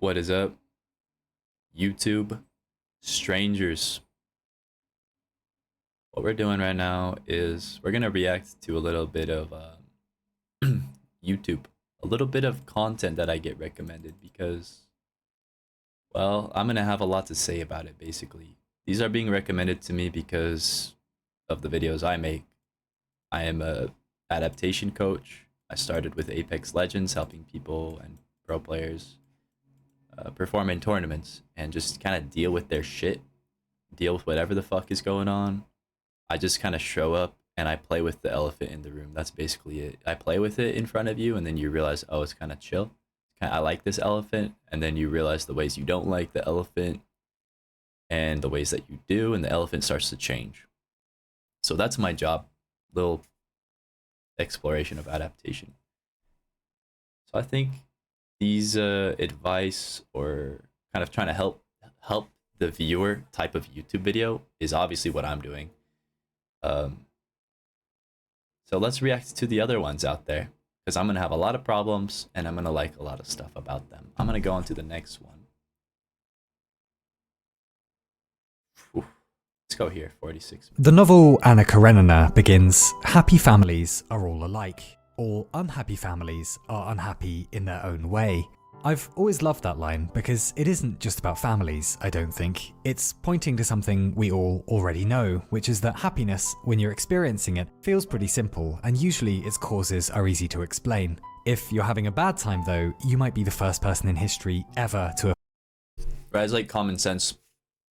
What is up, YouTube strangers? What we're doing right now is we're gonna react to a little bit of YouTube, a little bit of content that I get recommended because, well, I'm gonna have a lot to say about it. Basically, these are being recommended to me because of the videos I make. I am a adaptation coach. I started with Apex Legends, helping people and pro players perform in tournaments and just kind of deal with their shit, deal with whatever the fuck is going on. I just kind of show up and I play with the elephant in the room. That's basically it. I play with it in front of you, and then you realize, oh, it's kind of chill. I like this elephant, and then you realize the ways you don't like the elephant and the ways that you do, and the elephant starts to change. So that's my job, little exploration of adaptation. So I think these advice or kind of trying to help the viewer type of YouTube video is obviously what I'm doing. So let's react to the other ones out there, because I'm gonna have a lot of problems and I'm gonna like a lot of stuff about them. I'm gonna go on to the next one. Whew. Let's go here, 46 minutes. The novel Anna Karenina begins, happy families are all alike. All unhappy families are unhappy in their own way. I've always loved that line because it isn't just about families, I don't think. It's pointing to something we all already know, which is that happiness, when you're experiencing it, feels pretty simple, and usually its causes are easy to explain. If you're having a bad time though, you might be the first person in history ever to have Right, it's like common sense,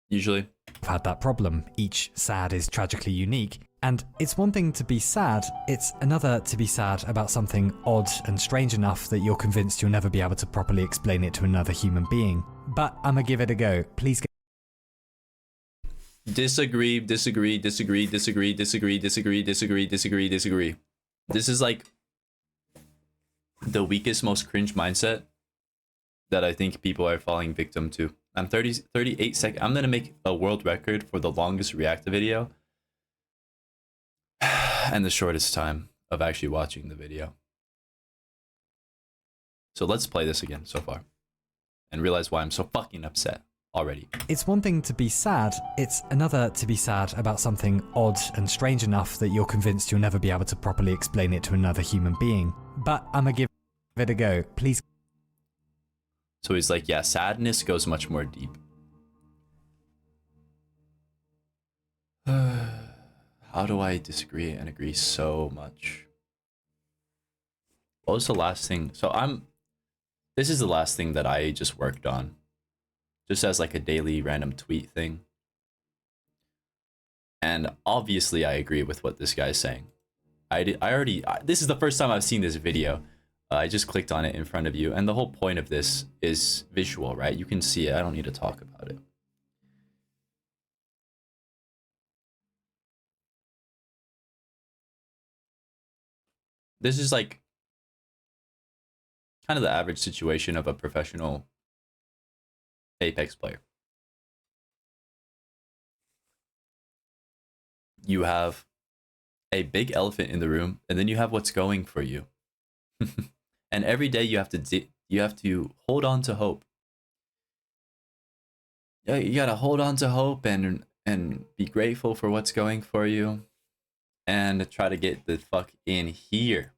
usually. had that problem. Each sad is tragically unique. And it's one thing to be sad, it's another to be sad about something odd and strange enough that you're convinced you'll never be able to properly explain it to another human being. But I'ma give it a go. Please Disagree. This is like the weakest, most cringe mindset that I think people are falling victim to. I'm 38 seconds. I'm gonna make a world record for the longest react video and the shortest time of actually watching the video. So let's play this again so far and realize why I'm so fucking upset already. It's one thing to be sad, it's another to be sad about something odd and strange enough that you're convinced you'll never be able to properly explain it to another human being. But I'ma give it a go. Please. So he's like, yeah, sadness goes much more deep. How do I disagree and agree so much? What was the last thing? So this is the last thing that I just worked on. Just as like a daily random tweet thing. And obviously I agree with what this guy's saying. This is the first time I've seen this video. I just clicked on it in front of you, and the whole point of this is visual, right? You can see it. I don't need to talk about it. This is like kind of the average situation of a professional Apex player. You have a big elephant in the room, and then you have what's going for you. And every day you have to hold on to hope. Yeah, you gotta hold on to hope and be grateful for what's going for you, and try to get the fuck in here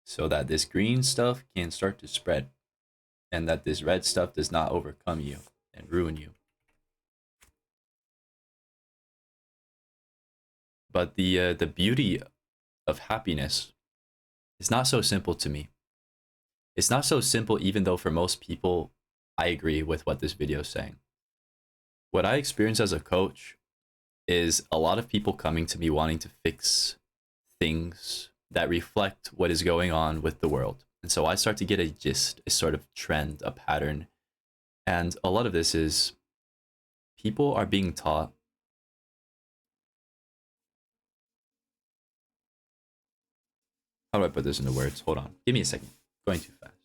so that this green stuff can start to spread, and that this red stuff does not overcome you and ruin you. But the beauty of happiness is not so simple to me. It's not so simple, even though for most people, I agree with what this video is saying. What I experience as a coach is a lot of people coming to me wanting to fix things that reflect what is going on with the world. And so I start to get a gist, a sort of trend, a pattern. And a lot of this is people are being taught how do I put this into words? Hold on. Give me a second. Going too fast.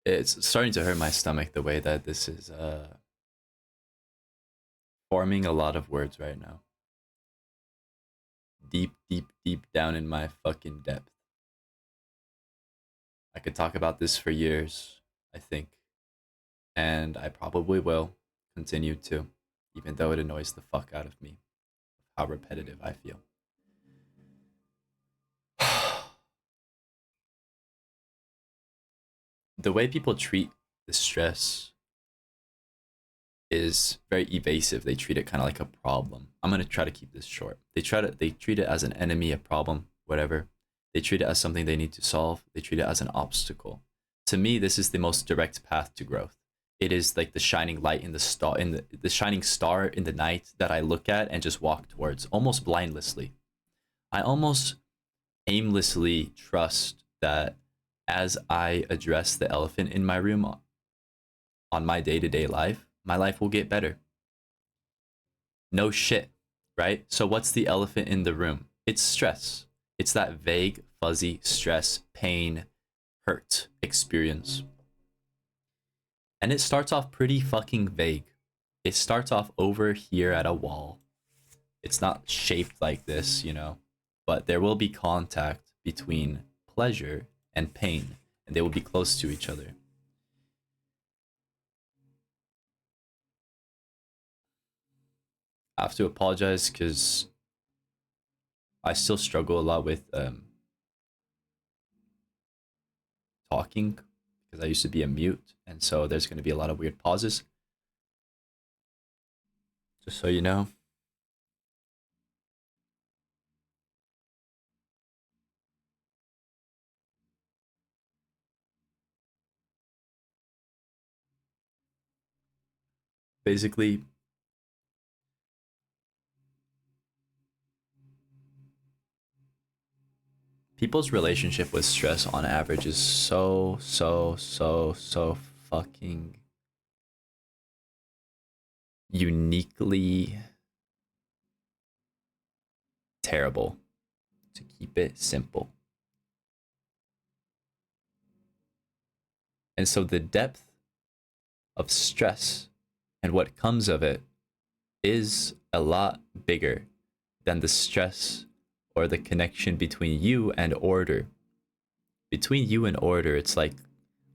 It's starting to hurt my stomach the way that this is forming a lot of words right now. Deep, deep, deep down in my fucking depth. I could talk about this for years, I think. And I probably will continue to, even though it annoys the fuck out of me how repetitive I feel. The way people treat the stress is very evasive. They treat it kind of like a problem. I'm gonna try to keep this short. They treat it as an enemy, a problem, whatever. They treat it as something they need to solve. They treat it as an obstacle. To me, this is the most direct path to growth. It is like the shining light in the star in the shining star in the night that I look at and just walk towards, almost blindlessly. I almost aimlessly trust that as I address the elephant in my room on my day-to-day life, my life will get better. No shit, right? So what's the elephant in the room? It's stress. It's that vague, fuzzy stress, pain, hurt experience. And it starts off pretty fucking vague. It starts off over here at a wall. It's not shaped like this, you know, but there will be contact between pleasure and pain, and they will be close to each other. I have to apologize because I still struggle a lot with talking because I used to be a mute, and so there's going to be a lot of weird pauses. Just so you know. Basically, people's relationship with stress on average is so fucking uniquely terrible, to keep it simple. And so the depth of stress and what comes of it is a lot bigger than the stress or the connection between you and order. Between you and order, it's like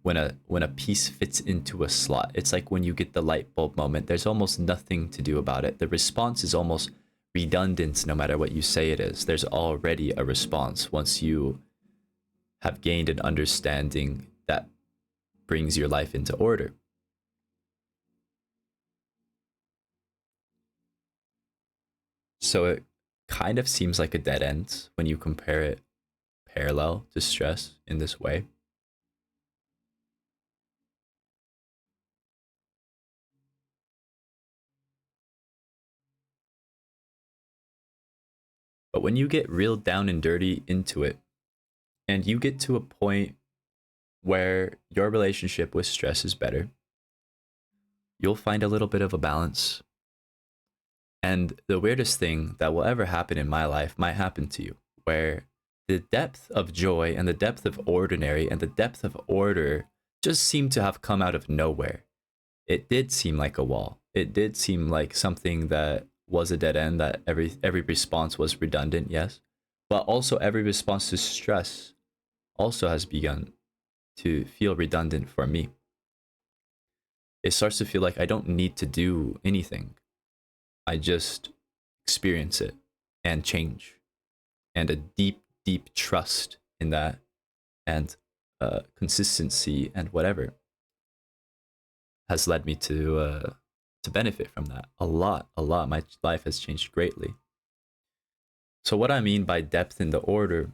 when a piece fits into a slot. It's like when you get the light bulb moment. There's almost nothing to do about it. The response is almost redundant no matter what you say it is. There's already a response once you have gained an understanding that brings your life into order. So it kind of seems like a dead end when you compare it parallel to stress in this way. But when you get real down and dirty into it, and you get to a point where your relationship with stress is better, you'll find a little bit of a balance. And the weirdest thing that will ever happen in my life might happen to you, where the depth of joy and the depth of ordinary and the depth of order just seem to have come out of nowhere. It did seem like a wall. It did seem like something that was a dead end, that every response was redundant, yes. But also every response to stress also has begun to feel redundant for me. It starts to feel like I don't need to do anything. I just experience it and change. And a deep, deep trust in that, and consistency and whatever has led me to benefit from that a lot, a lot. My life has changed greatly. So what I mean by depth in the order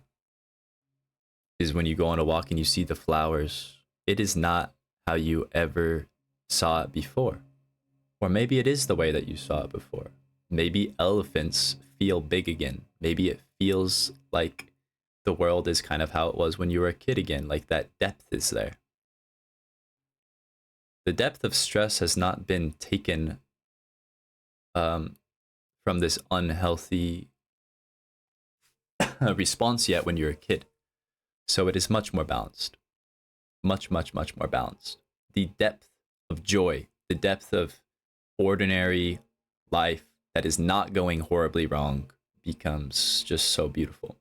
is when you go on a walk and you see the flowers, it is not how you ever saw it before. Or maybe it is the way that you saw it before. Maybe elephants feel big again. Maybe it feels like the world is kind of how it was when you were a kid again, like that depth is there. The depth of stress has not been taken from this unhealthy response yet when you're a kid. So it is much more balanced. much, much, much more balanced. The depth of joy, the depth of ordinary life that is not going horribly wrong becomes just so beautiful.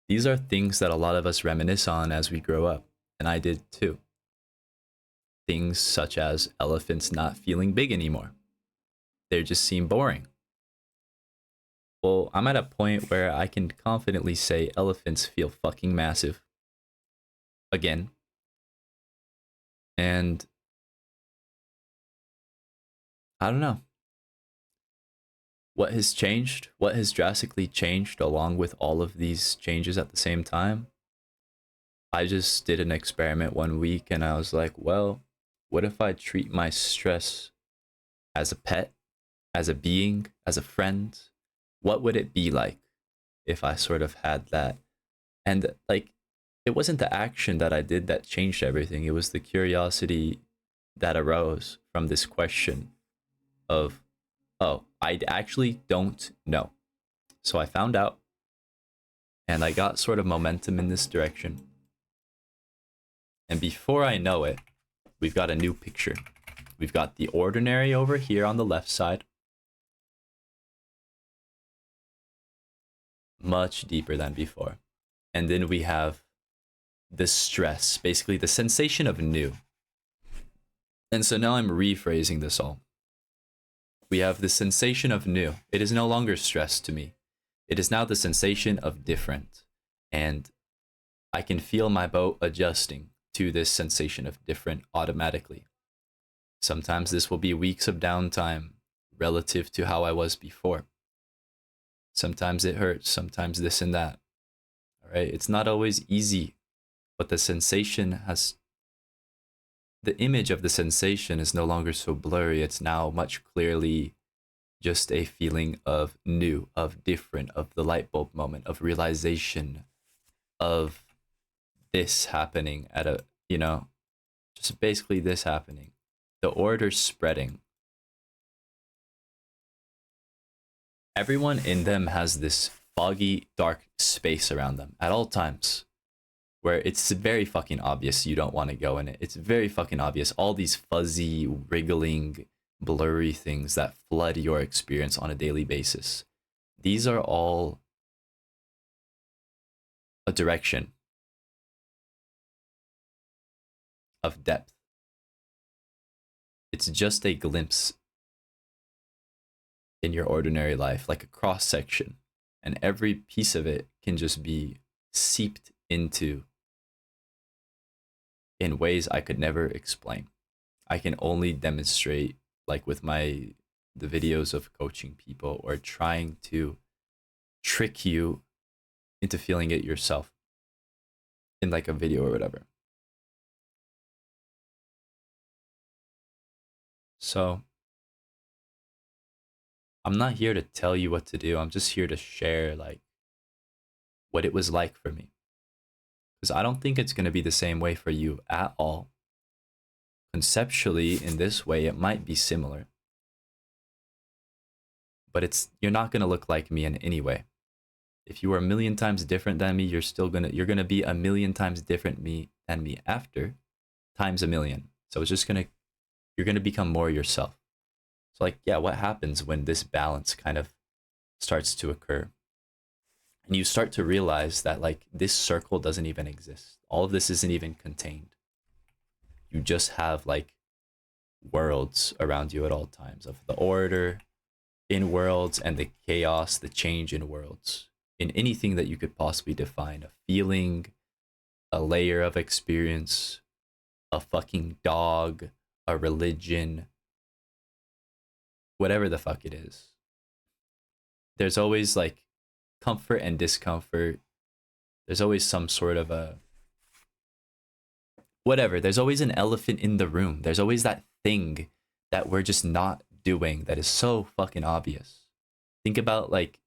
These are things that a lot of us reminisce on as we grow up, and I did too. Things such as elephants not feeling big anymore. They just seem boring. Well, I'm at a point where I can confidently say elephants feel fucking massive. Again. And I don't know. What has changed? What has drastically changed along with all of these changes at the same time? I just did an experiment one week and I was like, well, what if I treat my stress as a pet, as a being, as a friend? What would it be like if I sort of had that? And like, it wasn't the action that I did that changed everything. It was the curiosity that arose from this question of, oh, I actually don't know. So I found out and I got sort of momentum in this direction. And before I know it, we've got a new picture. We've got the ordinary over here on the left side. Much deeper than before. And then we have the stress, basically the sensation of new. And so now I'm rephrasing this all. We have the sensation of new. It is no longer stress to me. It is now the sensation of different. And I can feel my boat adjusting to this sensation of different automatically. Sometimes this will be weeks of downtime relative to how I was before. Sometimes it hurts, sometimes this and that. All right, it's not always easy, but the sensation has, the image of the sensation is no longer so blurry. It's now much clearly just a feeling of new, of different, of the light bulb moment, of realization, of this happening at a, you know, just basically this happening. The order spreading. Everyone in them has this foggy, dark space around them at all times, where it's very fucking obvious you don't want to go in it. It's very fucking obvious. All these fuzzy, wriggling, blurry things that flood your experience on a daily basis. These are all a direction of depth. It's just a glimpse in your ordinary life, like a cross section, and every piece of it can just be seeped into in ways I could never explain. I can only demonstrate, like with the videos of coaching people or trying to trick you into feeling it yourself in like a video or whatever. So I'm not here to tell you what to do. I'm just here to share like what it was like for me. Because I don't think it's going to be the same way for you at all. Conceptually, in this way, it might be similar. But you're not going to look like me in any way. If you are a million times different than me, you're going to be a million times different than me after times a million. So it's just you're going to become more yourself. So like, yeah, what happens when this balance kind of starts to occur? And you start to realize that like this circle doesn't even exist. All of this isn't even contained. You just have like worlds around you at all times of the order in worlds and the chaos, the change in worlds, in anything that you could possibly define, a feeling, a layer of experience, a fucking dog, a religion, whatever the fuck it is. There's always like comfort and discomfort. There's always some sort of a whatever. There's always an elephant in the room. There's always that thing that we're just not doing that is so fucking obvious. Think about like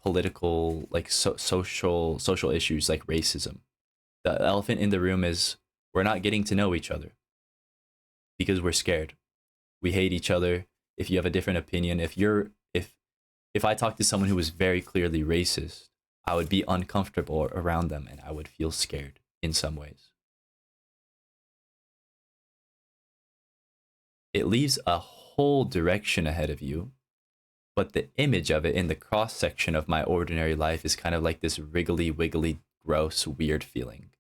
political, like social issues like racism. The elephant in the room is we're not getting to know each other because we're scared. We hate each other. If you have a different opinion, if I talk to someone who was very clearly racist, I would be uncomfortable around them and I would feel scared in some ways. it leaves a whole direction ahead of you, but the image of it in the cross section of my ordinary life is kind of like this wriggly, wiggly, gross, weird feeling.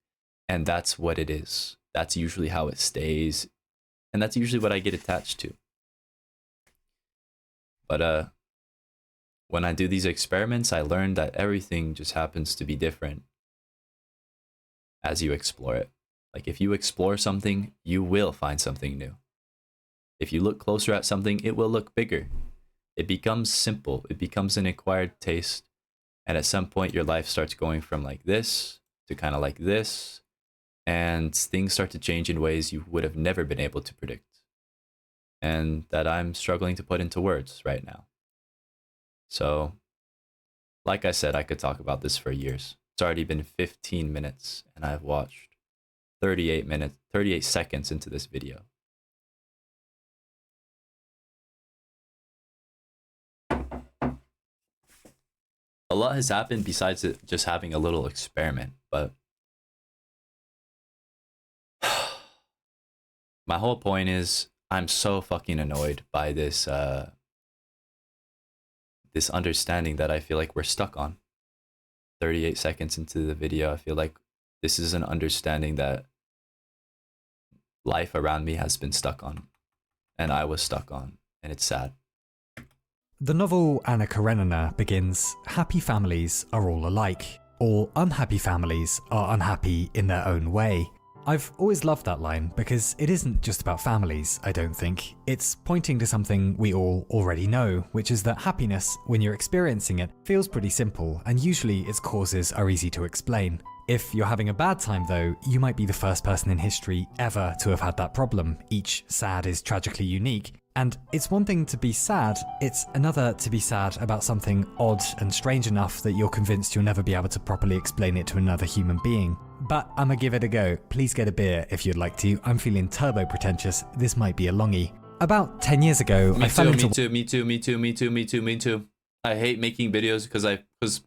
And that's what it is. That's usually how it stays. And that's usually what I get attached to. But when I do these experiments, I learn that everything just happens to be different as you explore it. Like if you explore something, you will find something new. If you look closer at something, it will look bigger. It becomes simple. It becomes an acquired taste. And at some point, your life starts going from like this to kind of like this. And things start to change in ways you would have never been able to predict. And that I'm struggling to put into words right now. So, like I said, I could talk about this for years. It's already been 15 minutes and I've watched 38 seconds into this video. A lot has happened besides it just having a little experiment, but my whole point is I'm so fucking annoyed by this this understanding that I feel like we're stuck on. 38 seconds into the video, I feel like this is an understanding that life around me has been stuck on, and I was stuck on, and it's sad. The novel Anna Karenina begins, happy families are all alike. All unhappy families are unhappy in their own way. I've always loved that line because it isn't just about families, I don't think. It's pointing to something we all already know, which is that happiness, when you're experiencing it, feels pretty simple, and usually its causes are easy to explain. If you're having a bad time though, you might be the first person in history ever to have had that problem. Each sad is tragically unique. And it's one thing to be sad, it's another to be sad about something odd and strange enough that you're convinced you'll never be able to properly explain it to another human being. But I'ma give it a go. Please get a beer if you'd like to. I'm feeling turbo pretentious. This might be a longie. About 10 years ago, I fell into... Me too. I hate making videos because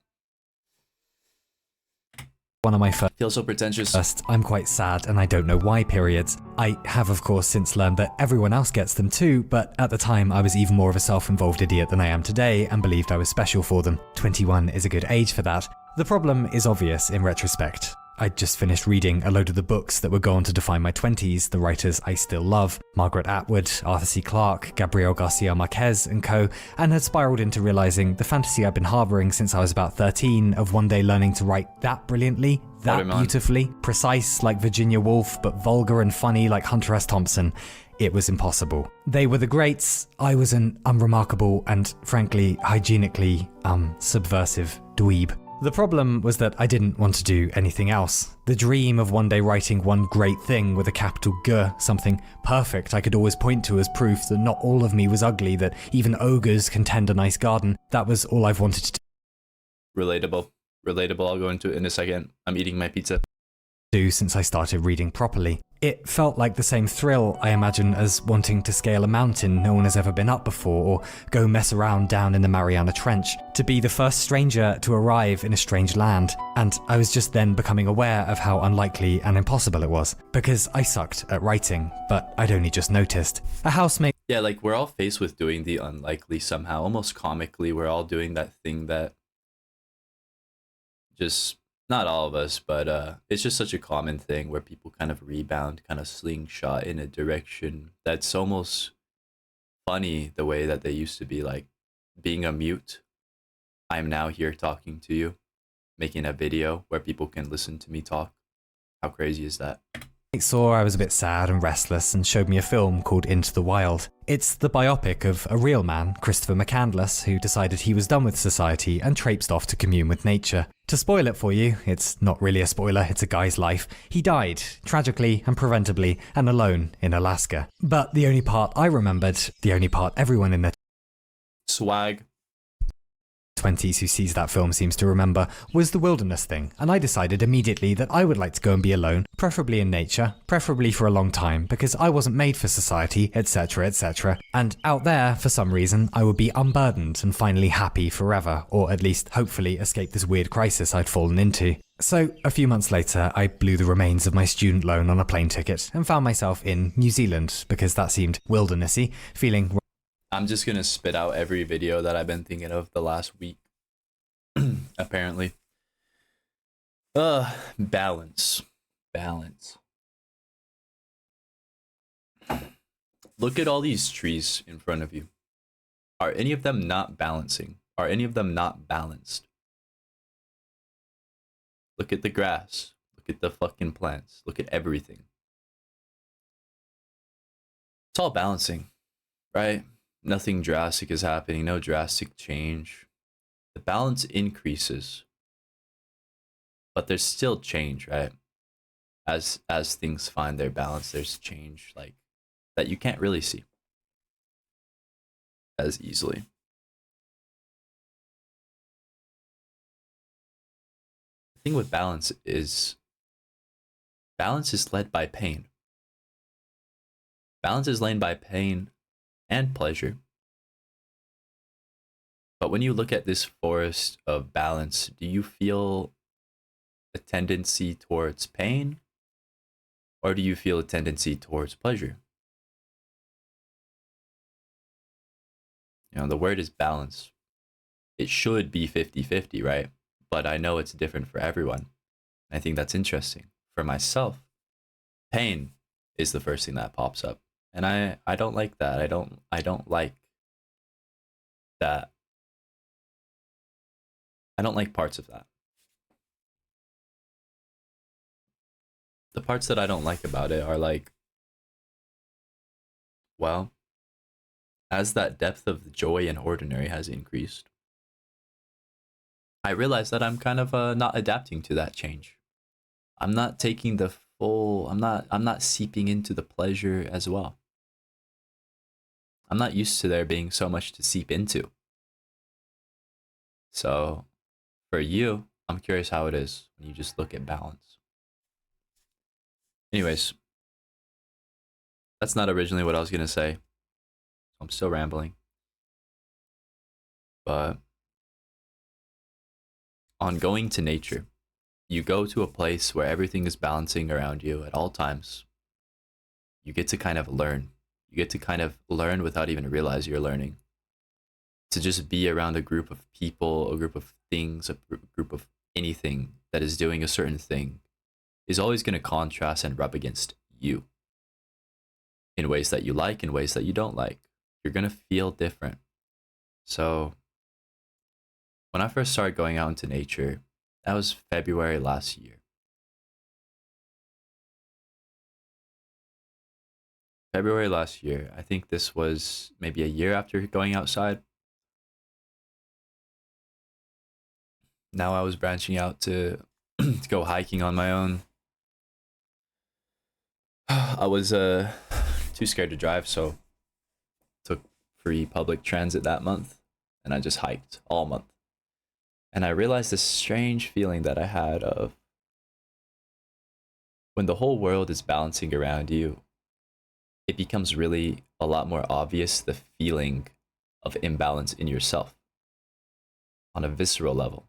one of my first... feel so pretentious. I'm quite sad and I don't know why periods. I have of course since learned that everyone else gets them too, but at the time I was even more of a self-involved idiot than I am today and believed I was special for them. 21 is a good age for that. The problem is obvious in retrospect. I'd just finished reading a load of the books that would go on to define my 20s, the writers I still love, Margaret Atwood, Arthur C. Clarke, Gabriel Garcia Marquez and co, and had spiraled into realizing the fantasy I'd been harboring since I was about 13 of one day learning to write that brilliantly, that beautifully, precise like Virginia Woolf, but vulgar and funny like Hunter S. Thompson. It was impossible. They were the greats, I was an unremarkable and frankly, hygienically, subversive dweeb. The problem was that I didn't want to do anything else. The dream of one day writing one great thing with a capital G, something perfect I could always point to as proof that not all of me was ugly, that even ogres can tend a nice garden, that was all I've wanted to Relatable. I'll go into it in a second. I'm eating my pizza. Do since I started reading properly. It felt like the same thrill, I imagine, as wanting to scale a mountain no one has ever been up before, or go mess around down in the Mariana Trench, to be the first stranger to arrive in a strange land. And I was just then becoming aware of how unlikely and impossible it was, because I sucked at writing, but I'd only just noticed. A housemate... Yeah, like we're all faced with doing the unlikely somehow, almost comically. We're all doing that thing that just... not all of us, but it's just such a common thing where people kind of rebound, kind of slingshot in a direction that's almost funny the way that they used to be, like being a mute. I'm now here talking to you, making a video where people can listen to me talk. How crazy is that? Saw I was a bit sad and restless and showed me a film called Into the Wild. It's the biopic of a real man, Christopher McCandless, who decided he was done with society and traipsed off to commune with nature. To spoil it for you, it's not really a spoiler, it's a guy's life. He died, tragically and preventably, and alone in Alaska. But the only part I remembered, the only part everyone in the swag 20s who sees that film seems to remember, was the wilderness thing, and I decided immediately that I would like to go and be alone, preferably in nature, preferably for a long time, because I wasn't made for society, etc, etc, and out there, for some reason, I would be unburdened and finally happy forever, or at least hopefully escape this weird crisis I'd fallen into. So, a few months later, I blew the remains of my student loan on a plane ticket and found myself in New Zealand, because that seemed wildernessy, feeling... I'm just gonna spit out every video that I've been thinking of the last week. Apparently. Balance. Balance. Look at all these trees in front of you. Are any of them not balancing? Are any of them not balanced? Look at the grass. Look at the fucking plants. Look at everything. It's all balancing, right? Nothing drastic is happening, no drastic change. The balance increases, but there's still change, right? As things find their balance, there's change like that you can't really see as easily. The thing with balance is led by pain. Balance is led by pain and pleasure. But when you look at this forest of balance, do you feel a tendency towards pain? Or do you feel a tendency towards pleasure? You know, the word is balance. It should be 50-50, right? But I know it's different for everyone. I think that's interesting. For myself, pain is the first thing that pops up. And I don't like that. I don't like that. I don't like parts of that. The parts that I don't like about it are like, well, as that depth of joy and ordinary has increased, I realize that I'm kind of not adapting to that change. I'm not taking the full, I'm not seeping into the pleasure as well. I'm not used to there being so much to seep into. So for you, I'm curious how it is when you just look at balance. Anyways, that's not originally what I was going to say. I'm still rambling. But on going to nature, you go to a place where everything is balancing around you at all times. You get to kind of learn. You get to kind of learn without even realize you're learning. To just be around a group of people, a group of things, a group of anything that is doing a certain thing is always going to contrast and rub against you in ways that you like, in ways that you don't like. You're going to feel different. So when I first started going out into nature, that was February last year. February last year, I think this was maybe a year after going outside. Now I was branching out to go hiking on my own. I was too scared to drive, so took free public transit that month, and I just hiked all month. And I realized this strange feeling that I had of when the whole world is balancing around you, it becomes really a lot more obvious the feeling of imbalance in yourself on a visceral level,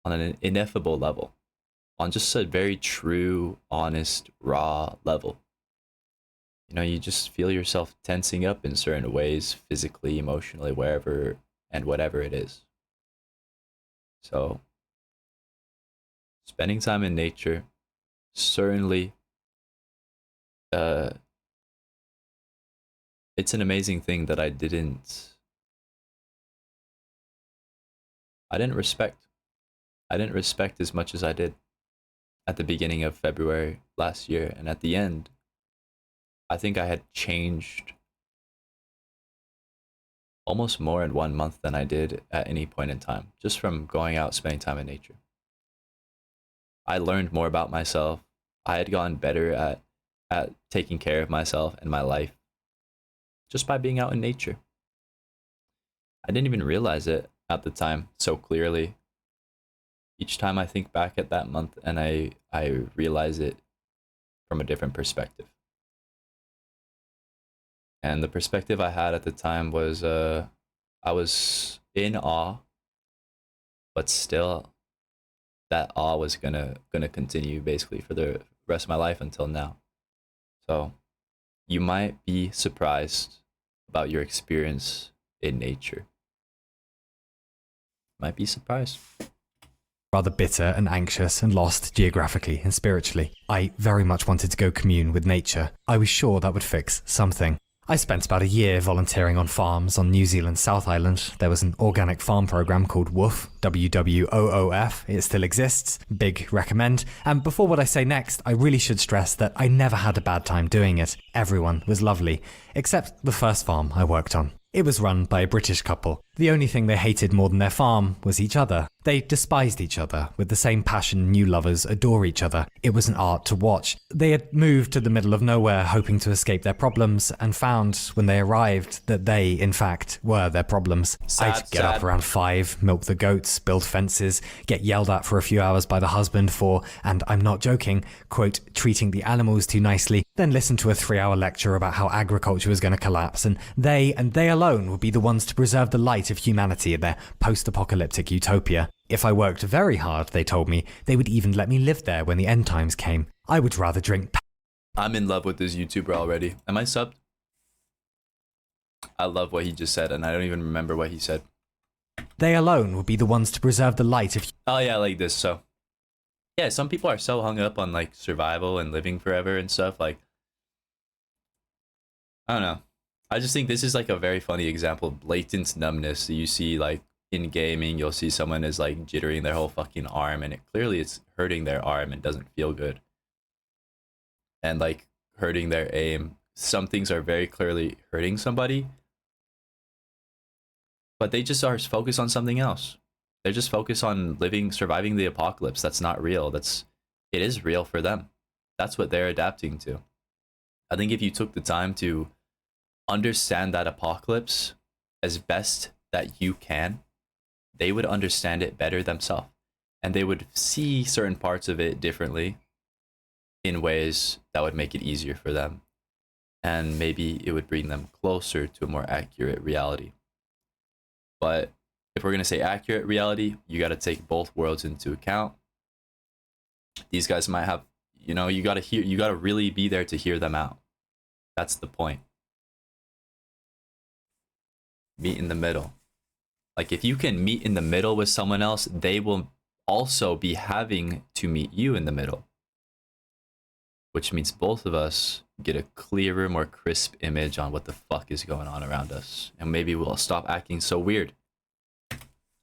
on an ineffable level, on just a very true, honest, raw level. You know, you just feel yourself tensing up in certain ways, physically, emotionally, wherever and whatever it is. So, spending time in nature, certainly, it's an amazing thing that I didn't respect. I didn't respect as much as I did at the beginning of February last year, and at the end, I think I had changed almost more in 1 month than I did at any point in time, just from going out, spending time in nature. I learned more about myself. I had gotten better at taking care of myself and my life just by being out in nature. I didn't even realize it at the time so clearly. Each time I think back at that month and I realize it from a different perspective. And the perspective I had at the time was I was in awe, but still that awe was gonna continue basically for the rest of my life until now. So you might be surprised about your experience in nature. Might be surprised. Rather bitter and anxious and lost geographically and spiritually. I very much wanted to go commune with nature. I was sure that would fix something. I spent about a year volunteering on farms on New Zealand's South Island. There was an organic farm program called WWOOF, WWOOF. It still exists. Big recommend. And before what I say next, I really should stress that I never had a bad time doing it. Everyone was lovely, except the first farm I worked on. It was run by a British couple. The only thing they hated more than their farm was each other. They despised each other with the same passion new lovers adore each other. It was an art to watch. They had moved to the middle of nowhere hoping to escape their problems and found when they arrived that they, in fact, were their problems. I'd get up around 5, milk the goats, build fences, get yelled at for a few hours by the husband for, and I'm not joking, quote, treating the animals too nicely, then listen to a 3-hour lecture about how agriculture was going to collapse and they alone would be the ones to preserve the light of humanity in their post-apocalyptic utopia. If I worked very hard, they told me, they would even let me live there when the end times came. I would rather drink... I'm in love with this YouTuber already. Am I subbed? I love what he just said, and I don't even remember what he said. They alone would be the ones to preserve the light of... Oh yeah, like this, so... Yeah, some people are so hung up on, like, survival and living forever and stuff, like... I don't know. I just think this is, like, a very funny example of blatant numbness. You see, like, in gaming, you'll see someone is, like, jittering their whole fucking arm, and clearly it's hurting their arm and doesn't feel good. And, like, hurting their aim. Some things are very clearly hurting somebody, but they just are focused on something else. They're just focused on surviving the apocalypse. That's not real. It is real for them. That's what they're adapting to. I think if you took the time to understand that apocalypse as best that you can, they would understand it better themselves. And they would see certain parts of it differently in ways that would make it easier for them. And maybe it would bring them closer to a more accurate reality. But if we're going to say accurate reality, you got to take both worlds into account. These guys might have, you got to really be there to hear them out. That's the point. Meet in the middle. Like, if you can meet in the middle with someone else, they will also be having to meet you in the middle. Which means both of us get a clearer, more crisp image on what the fuck is going on around us. And maybe we'll stop acting so weird.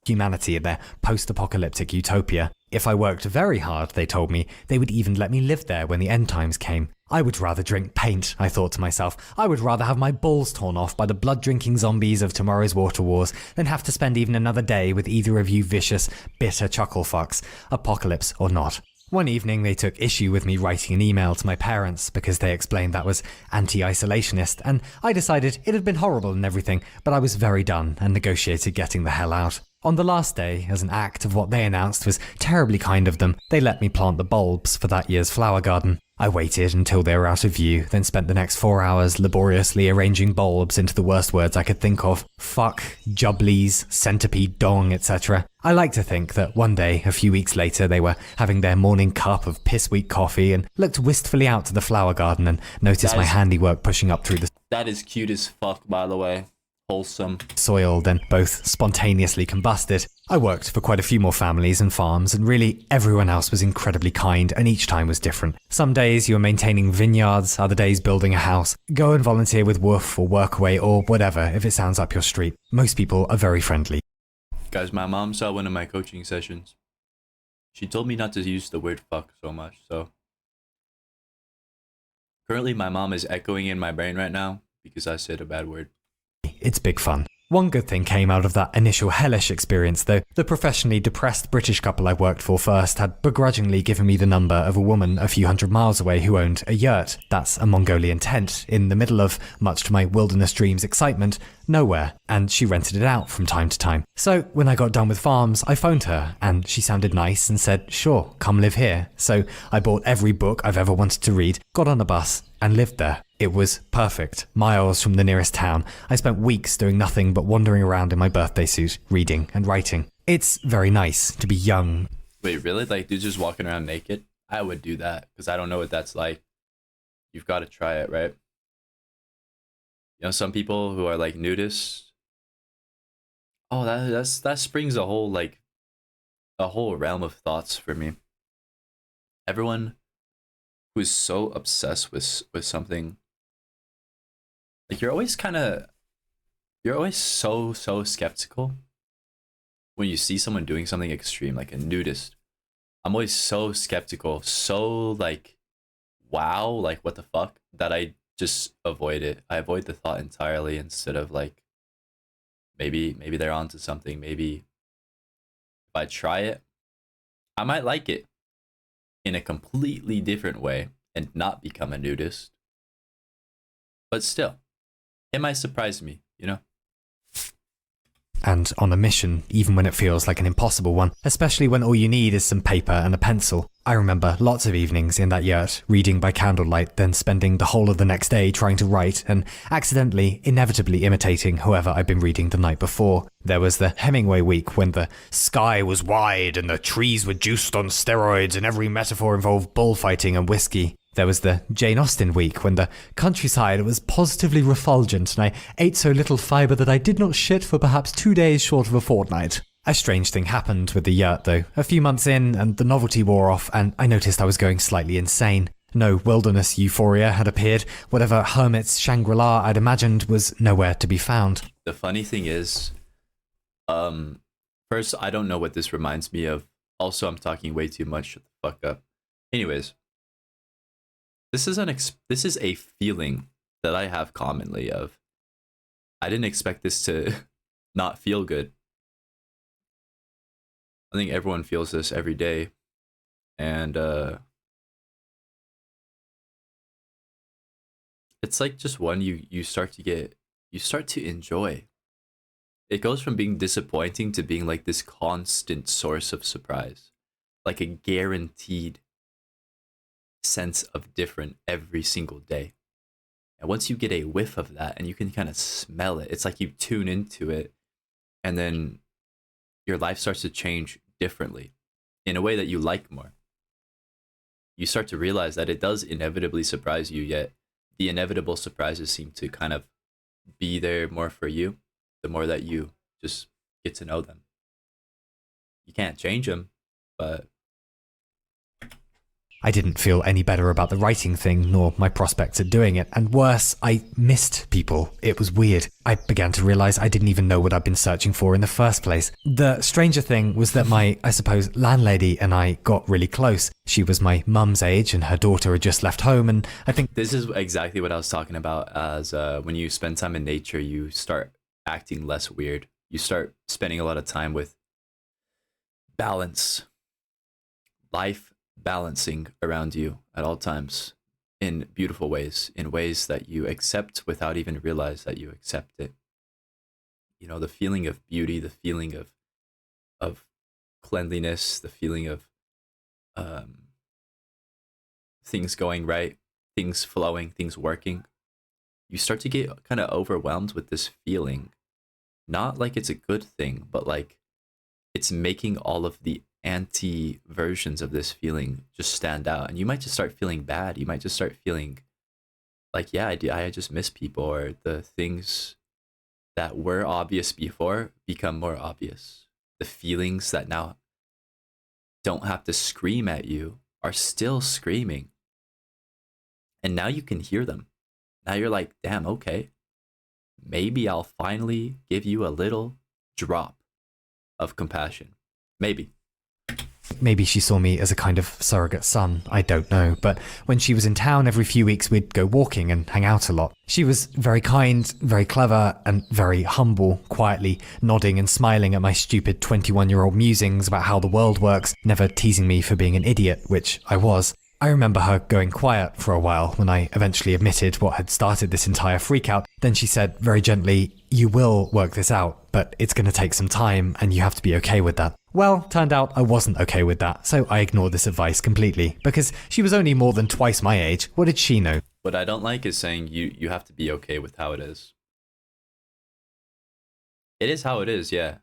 Humanity in their post-apocalyptic utopia. If I worked very hard, they told me, they would even let me live there when the end times came. I would rather drink paint, I thought to myself. I would rather have my balls torn off by the blood-drinking zombies of tomorrow's water wars than have to spend even another day with either of you vicious, bitter chuckle fucks, apocalypse or not. One evening, they took issue with me writing an email to my parents because they explained that was anti-isolationist, and I decided it had been horrible and everything, but I was very done and negotiated getting the hell out. On the last day, as an act of what they announced was terribly kind of them, they let me plant the bulbs for that year's flower garden. I waited until they were out of view, then spent the next 4 hours laboriously arranging bulbs into the worst words I could think of. Fuck, jubblies, centipede dong, etc. I like to think that one day, a few weeks later, they were having their morning cup of piss-weak coffee and looked wistfully out to the flower garden and noticed my handiwork pushing up through the... That is cute as fuck, by the way. Wholesome. Soil, then both spontaneously combusted. I worked for quite a few more families and farms, and really everyone else was incredibly kind, and each time was different. Some days you were maintaining vineyards, other days building a house. Go and volunteer with WWOOF or Workaway or whatever if it sounds up your street. Most people are very friendly. Guys, my mom saw one of my coaching sessions. She told me not to use the word fuck so much, so... Currently my mom is echoing in my brain right now because I said a bad word. It's big fun. One good thing came out of that initial hellish experience, though. The professionally depressed British couple I worked for first had begrudgingly given me the number of a woman a few hundred miles away who owned a yurt. That's a Mongolian tent, in the middle of, much to my wilderness dreams excitement, nowhere, and she rented it out from time to time. So when I got done with farms, I phoned her, and she sounded nice and said, sure, come live here. So I bought every book I've ever wanted to read, got on a bus, and lived there. It was perfect, miles from the nearest town. I spent weeks doing nothing but wandering around in my birthday suit, reading and writing. It's very nice to be young. Wait, really? Like, dudes just walking around naked? I would do that, because I don't know what that's like. You've got to try it, right? You know, some people who are, like, nudists. Oh, that springs a whole realm of thoughts for me. Everyone who is so obsessed with something, like, you're always so skeptical when you see someone doing something extreme, like a nudist. I'm always so skeptical, so like, wow, like what the fuck, that I just avoid it. I avoid the thought entirely, instead of like, maybe they're onto something. Maybe if I try it, I might like it in a completely different way and not become a nudist. But still, it might surprise me, you know? And on a mission, even when it feels like an impossible one, especially when all you need is some paper and a pencil. I remember lots of evenings in that yurt, reading by candlelight, then spending the whole of the next day trying to write and accidentally, inevitably imitating whoever I'd been reading the night before. There was the Hemingway week when the sky was wide and the trees were juiced on steroids and every metaphor involved bullfighting and whiskey. There was the Jane Austen week when the countryside was positively refulgent and I ate so little fibre that I did not shit for perhaps 2 days short of a fortnight. A strange thing happened with the yurt though. A few months in and the novelty wore off and I noticed I was going slightly insane. No wilderness euphoria had appeared. Whatever hermit's Shangri-La I'd imagined was nowhere to be found. The funny thing is, first, I don't know what this reminds me of. Also, I'm talking way too much. Shut the fuck up. Anyways, this is a feeling that I have commonly of, I didn't expect this to not feel good. I think everyone feels this every day. And it's like just one you start to enjoy. It goes from being disappointing to being like this constant source of surprise. Like a guaranteed sense of different every single day. And once you get a whiff of that and you can kind of smell it, it's like you tune into it, and then your life starts to change differently in a way that you like more. You start to realize that it does inevitably surprise you, yet the inevitable surprises seem to kind of be there more for you the more that you just get to know them. You can't change them, but I didn't feel any better about the writing thing, nor my prospects at doing it, and worse, I missed people. It was weird. I began to realise I didn't even know what I'd been searching for in the first place. The stranger thing was that my, I suppose, landlady and I got really close. She was my mum's age and her daughter had just left home, and I think this is exactly what I was talking about as when you spend time in nature, you start acting less weird. You start spending a lot of time with balance, life balancing around you at all times in beautiful ways, in ways that you accept without even realize that you accept it. You know, the feeling of beauty, the feeling of cleanliness, the feeling of things going right, things flowing, things working. You start to get kind of overwhelmed with this feeling, not like it's a good thing, but like it's making all of the anti versions of this feeling just stand out, and you might just start feeling bad. You might just start feeling like, yeah, I just miss people, or the things that were obvious before become more obvious. The feelings that now don't have to scream at you are still screaming, and now you can hear them. Now you're like, damn, okay, maybe I'll finally give you a little drop of compassion. Maybe. Maybe she saw me as a kind of surrogate son, I don't know, but when she was in town every few weeks we'd go walking and hang out a lot. She was very kind, very clever, and very humble, quietly nodding and smiling at my stupid 21-year-old musings about how the world works, never teasing me for being an idiot, which I was. I remember her going quiet for a while when I eventually admitted what had started this entire freakout. Then she said very gently, "You will work this out, but it's going to take some time and you have to be okay with that." Well, turned out I wasn't okay with that, so I ignored this advice completely, because she was only more than twice my age. What did she know? What I don't like is saying you have to be okay with how it is. It is how it is, yeah.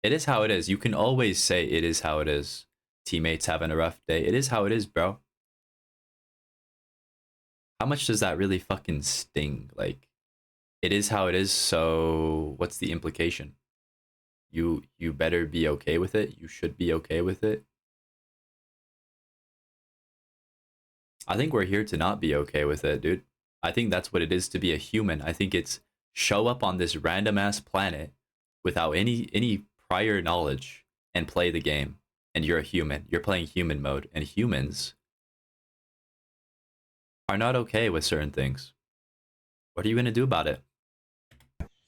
It is how it is. You can always say it is how it is. Teammates having a rough day. It is how it is, bro. How much does that really fucking sting? Like, it is how it is, so what's the implication? You better be okay with it. You should be okay with it. I think we're here to not be okay with it, dude. I think that's what it is to be a human. I think it's show up on this random ass planet without any prior knowledge and play the game. And you're a human. You're playing human mode. And humans are not okay with certain things. What are you going to do about it?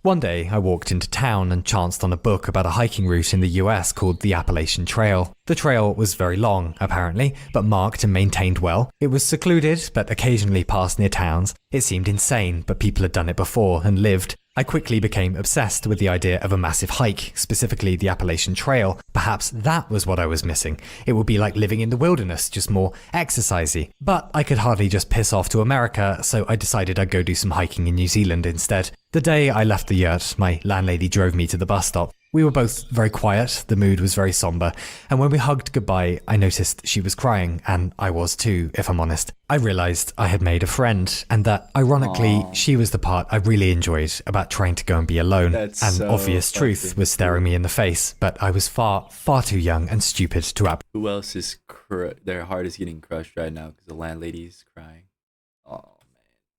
One day, I walked into town and chanced on a book about a hiking route in the US called the Appalachian Trail. The trail was very long, apparently, but marked and maintained well. It was secluded, but occasionally passed near towns. It seemed insane, but people had done it before and lived. I quickly became obsessed with the idea of a massive hike, specifically the Appalachian Trail. Perhaps that was what I was missing. It would be like living in the wilderness, just more exercisey. But I could hardly just piss off to America, so I decided I'd go do some hiking in New Zealand instead. The day I left the yurt, my landlady drove me to the bus stop. We were both very quiet, the mood was very somber, and when we hugged goodbye, I noticed she was crying, and I was too, if I'm honest. I realised I had made a friend, and that, ironically, Aww. she was the part I really enjoyed about trying to go and be alone. That's An so obvious truth was staring me in the face, but I was far, far too young and stupid to Who else is their heart is getting crushed right now because the landlady's crying? Oh,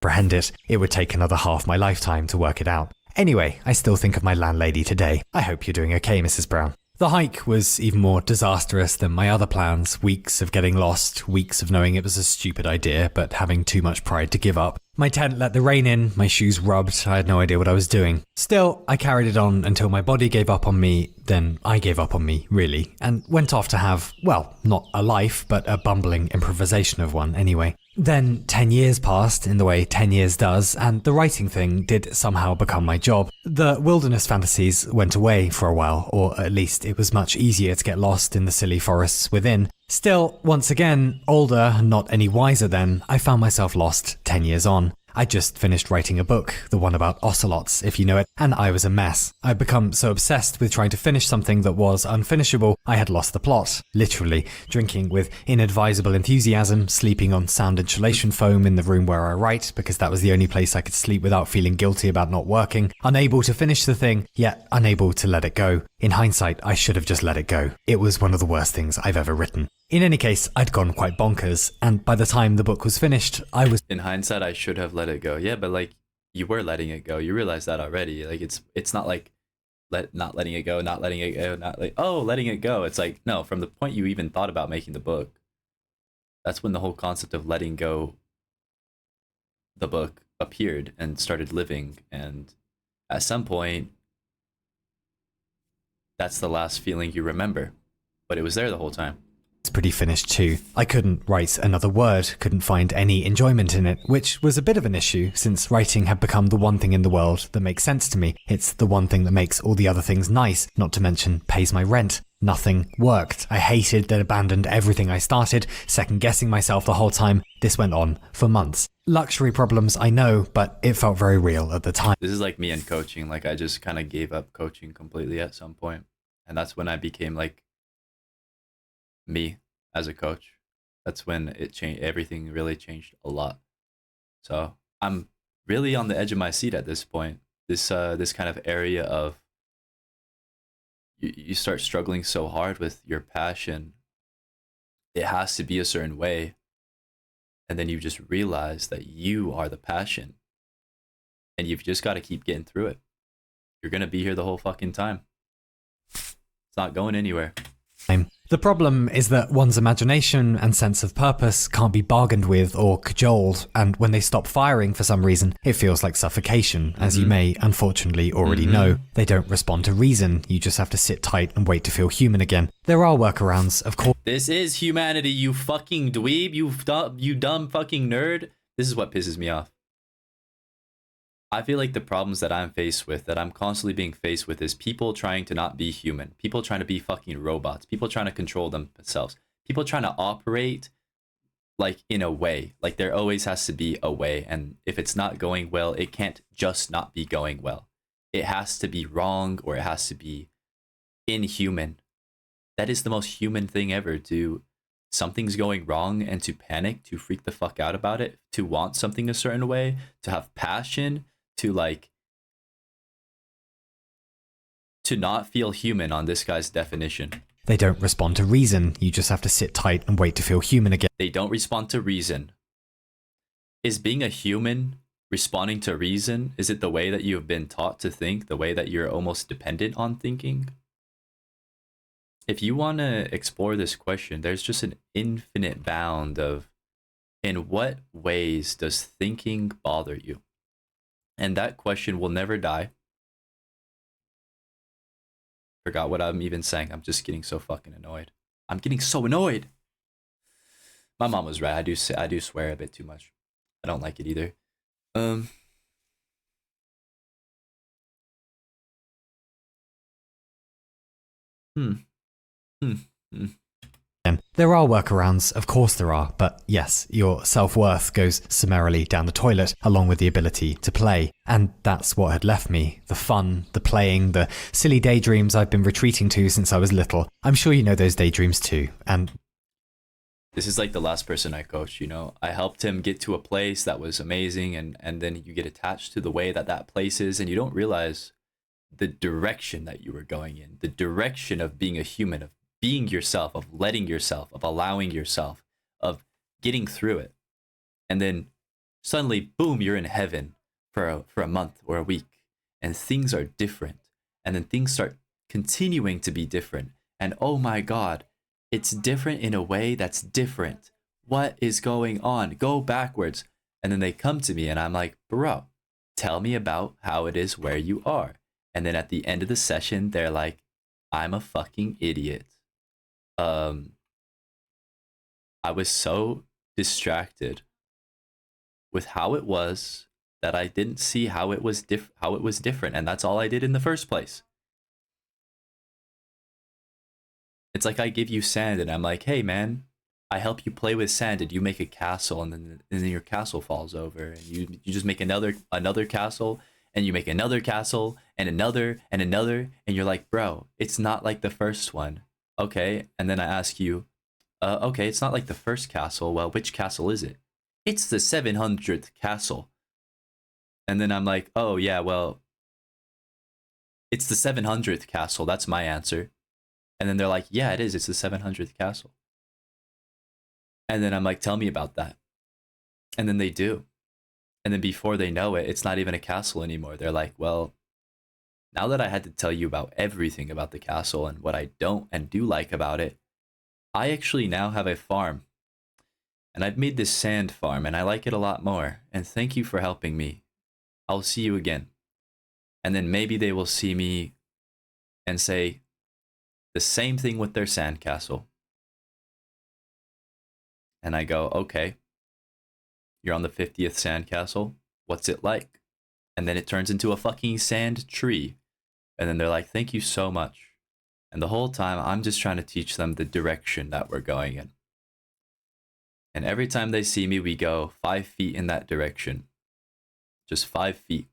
apprehend it. It would take another half my lifetime to work it out. Anyway, I still think of my landlady today. I hope you're doing okay, Mrs. Brown. The hike was even more disastrous than my other plans. Weeks of getting lost, weeks of knowing it was a stupid idea, but having too much pride to give up. My tent let the rain in, my shoes rubbed, I had no idea what I was doing. Still, I carried it on until my body gave up on me, then I gave up on me, really, and went off to have, well, not a life, but a bumbling improvisation of one anyway. Then 10 years passed in the way 10 years does, and the writing thing did somehow become my job. The wilderness fantasies went away for a while, or at least it was much easier to get lost in the silly forests within. Still, once again, older and not any wiser then, I found myself lost 10 years on. I just finished writing a book, the one about ocelots, if you know it, and I was a mess. I'd become so obsessed with trying to finish something that was unfinishable, I had lost the plot. Literally, drinking with inadvisable enthusiasm, sleeping on sound insulation foam in the room where I write, because that was the only place I could sleep without feeling guilty about not working, unable to finish the thing, yet unable to let it go. In hindsight, I should have just let it go. It was one of the worst things I've ever written. In any case, I'd gone quite bonkers, and by the time the book was finished, I was... In hindsight, I should have let it go. Yeah, but like, you were letting it go. You realize that already. Like, it's not like not letting it go, not letting it go, not like, oh, letting it go. It's like, no, from the point you even thought about making the book, that's when the whole concept of letting go the book appeared and started living. And at some point, that's the last feeling you remember. But it was there the whole time. pretty finished too. I couldn't write another word, couldn't find any enjoyment in it, which was a bit of an issue since writing had become the one thing in the world that makes sense to me. It's the one thing that makes all the other things nice, not to mention pays my rent. Nothing worked. I hated that abandoned everything I started, second-guessing myself the whole time. This went on for months. Luxury problems, I know, but it felt very real at the time. This is like me and coaching. Like, I just kind of gave up coaching completely at some point. And that's when I became like me as a coach. That's when it changed. Everything really changed a lot. So I'm really on the edge of my seat at this point. This kind of area of you start struggling so hard with your passion. It has to be a certain way. And then you just realize that you are the passion. And you've just got to keep getting through it. You're going to be here the whole fucking time. It's not going anywhere. The The problem is that one's imagination and sense of purpose can't be bargained with or cajoled, and when they stop firing for some reason, it feels like suffocation, as you may unfortunately already know. They don't respond to reason, you just have to sit tight and wait to feel human again. There are workarounds, of course. This is humanity, you fucking dweeb, you dumb fucking nerd. This is what pisses me off. I feel like the problems that I'm faced with, that I'm constantly being faced with, is people trying to not be human. People trying to be fucking robots. People trying to control themselves. People trying to operate like in a way. Like there always has to be a way. And if it's not going well, it can't just not be going well. It has to be wrong, or it has to be inhuman. That is the most human thing ever, to something's going wrong and to panic, to freak the fuck out about it, to want something a certain way, to have passion, to not feel human on this guy's definition. They don't respond to reason, you just have to sit tight and wait to feel human again. They don't respond to reason. Is being a human responding to reason? Is it the way that you have been taught to think, the way that you're almost dependent on thinking? If you want to explore this question, there's just an infinite bound of, in what ways does thinking bother you? And that question will never die. Forgot what I'm even saying. I'm just getting so fucking annoyed. I'm getting so annoyed. My mom was right. I do swear a bit too much. I don't like it either. There are workarounds, of course there are, but yes, your self-worth goes summarily down the toilet along with the ability to play. And that's what had left me. The fun, the playing, the silly daydreams I've been retreating to since I was little. I'm sure you know those daydreams too, and this is like the last person I coached, you know? I helped him get to a place that was amazing, and then you get attached to the way that that place is, and you don't realize the direction that you were going in, the direction of being a human, of being yourself, of letting yourself, of allowing yourself, of getting through it. And then suddenly, boom, you're in heaven for a month or a week, and things are different. And then things start continuing to be different. And oh my God, it's different in a way that's different. What is going on? Go backwards. And then they come to me and I'm like, bro, tell me about how it is where you are. And then at the end of the session, they're like, I'm a fucking idiot. I was so distracted with how it was that I didn't see how it was different, and that's all I did in the first place. It's like I give you sand and I'm like, hey man, I help you play with sand and you make a castle, and then your castle falls over, and you just make another castle, and you make another castle and another, and you're like, bro, it's not like the first one. Okay, and then I ask you, okay, it's not like the first castle. Well, which castle is it? It's the 700th castle. And then I'm like, oh yeah, well, it's the 700th castle. That's my answer. And then they're like, yeah, it is. It's the 700th castle. And then I'm like, tell me about that. And then they do. And then before they know it, it's not even a castle anymore. They're like, well, now that I had to tell you about everything about the castle and what I don't and do like about it, I actually now have a farm. And I've made this sand farm, and I like it a lot more. And thank you for helping me. I'll see you again. And then maybe they will see me and say the same thing with their sand castle. And I go, okay, you're on the 50th sand castle. What's it like? And then it turns into a fucking sand tree. And then they're like, thank you so much. And the whole time, I'm just trying to teach them the direction that we're going in. And every time they see me, we go 5 feet in that direction. Just 5 feet.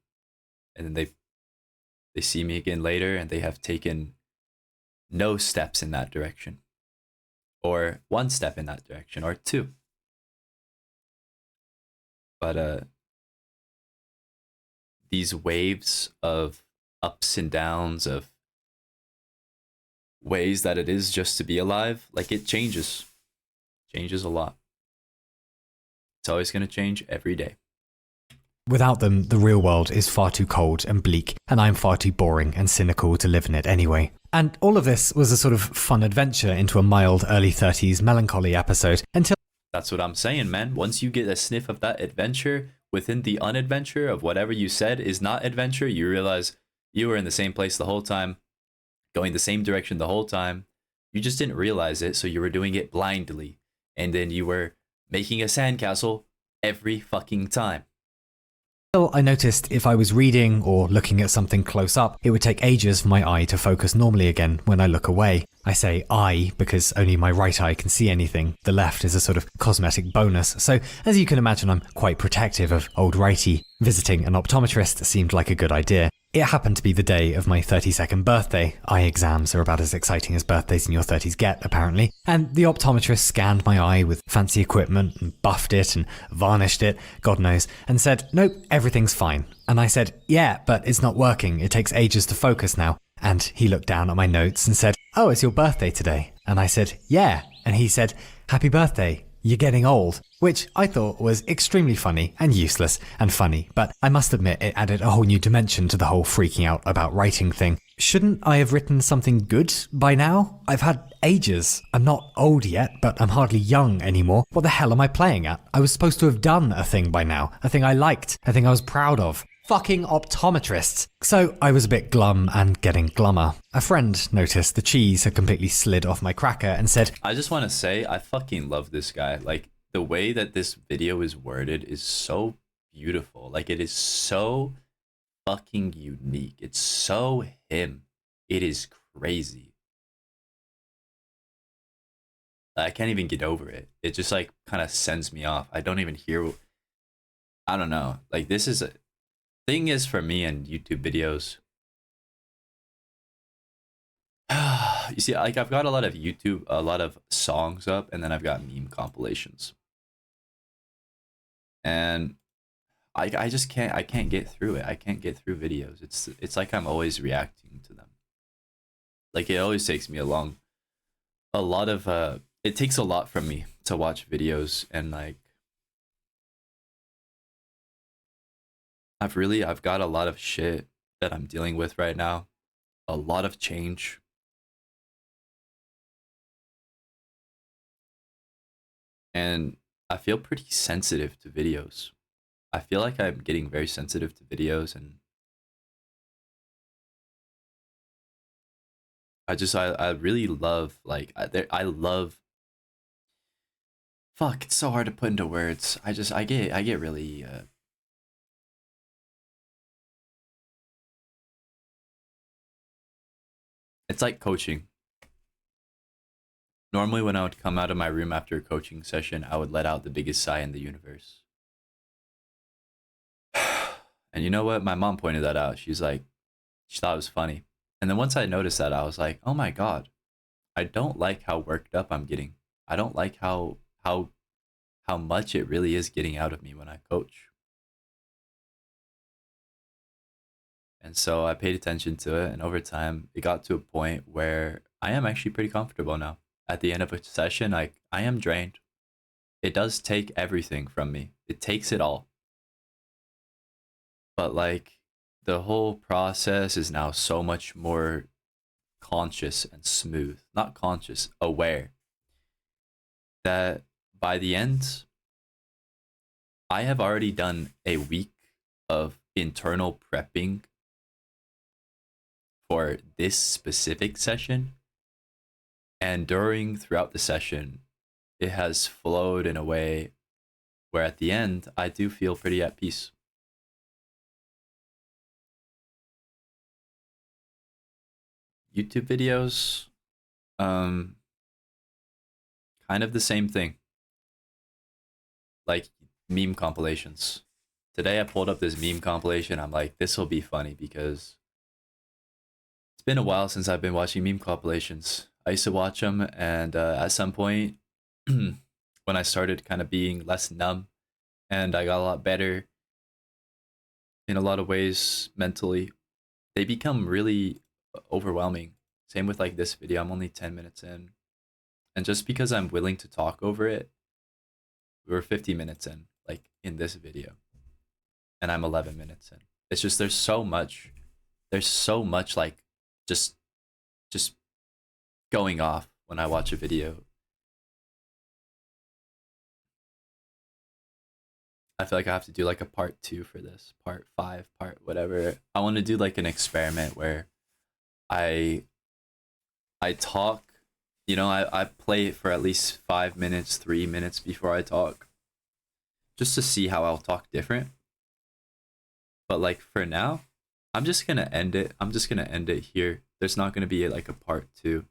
And then they see me again later, and they have taken no steps in that direction. Or 1 step in that direction, or 2. But these waves of ups and downs, of ways that it is just to be alive, like it changes a lot. It's always going to change every day. Without them, the real world is far too cold and bleak, and I'm far too boring and cynical to live in it anyway. And all of this was a sort of fun adventure into a mild early 30s melancholy episode until... That's what I'm saying, man. Once you get a sniff of that adventure within the unadventure of whatever you said is not adventure, you realize you were in the same place the whole time, going the same direction the whole time. You just didn't realize it, so you were doing it blindly. And then you were making a sandcastle every fucking time. I noticed if I was reading or looking at something close up, it would take ages for my eye to focus normally again when I look away. I say eye because only my right eye can see anything. The left is a sort of cosmetic bonus. So as you can imagine, I'm quite protective of old righty. Visiting an optometrist seemed like a good idea. It happened to be the day of my 32nd birthday. Eye exams are about as exciting as birthdays in your 30s get, apparently. And the optometrist scanned my eye with fancy equipment and buffed it and varnished it, God knows, and said, nope, everything's fine. And I said, yeah, but it's not working. It takes ages to focus now. And he looked down at my notes and said, oh, it's your birthday today. And I said, yeah. And he said, happy birthday. You're getting old, which I thought was extremely funny and useless and funny, but I must admit it added a whole new dimension to the whole freaking out about writing thing. Shouldn't I have written something good by now? I've had ages. I'm not old yet, but I'm hardly young anymore. What the hell am I playing at? I was supposed to have done a thing by now, a thing I liked, a thing I was proud of. Fucking optometrists. So I was a bit glum and getting glummer. A friend noticed the cheese had completely slid off my cracker and said, I just want to say I fucking love this guy. Like, the way that this video is worded is so beautiful. Like, it is so fucking unique. It's so him. It is crazy. I can't even get over it. It just like kind of sends me off. I don't even hear. I don't know. Like, this is a thing is for me and YouTube videos. You see, like, I've got a lot of songs up, and then I've got meme compilations. And I just can't get through it. I can't get through videos. It's like I'm always reacting to them. Like, it always takes me it takes a lot from me to watch videos, and like I've got a lot of shit that I'm dealing with right now. A lot of change. And I feel pretty sensitive to videos. I feel like I'm getting very sensitive to videos, and I really love, like, I love, fuck, it's so hard to put into words. I get really it's like coaching. Normally when I would come out of my room after a coaching session, I would let out the biggest sigh in the universe. And you know what? My mom pointed that out. She's like, she thought it was funny. And then once I noticed that, I was like, oh my God, I don't like how worked up I'm getting. I don't like how much it really is getting out of me when I coach. And so I paid attention to it, and over time, it got to a point where I am actually pretty comfortable now. At the end of a session, I am drained. It does take everything from me. It takes it all. But like, the whole process is now so much more conscious and smooth. Not conscious, aware. That by the end, I have already done a week of internal prepping for this specific session. And throughout the session, it has flowed in a way where at the end, I do feel pretty at peace. YouTube videos, kind of the same thing. Like meme compilations. Today I pulled up this meme compilation. I'm like, this will be funny because it's been a while since I've been watching meme compilations. I used to watch them, and at some point, when I started kind of being less numb, and I got a lot better in a lot of ways mentally, they become really overwhelming. Same with like this video. I'm only 10 minutes in, and just because I'm willing to talk over it, we're 50 minutes in, like in this video. and I'm 11 minutes in. It's just there's so much like just going off when I watch a video. I feel like I have to do like a part 2 for this, part 5, part whatever. I want to do like an experiment where I talk, you know, I play it for at least 5 minutes, 3 minutes before I talk, just to see how I'll talk different. But like for now, I'm just gonna end it. I'm just gonna end it here. There's not gonna be like a part 2.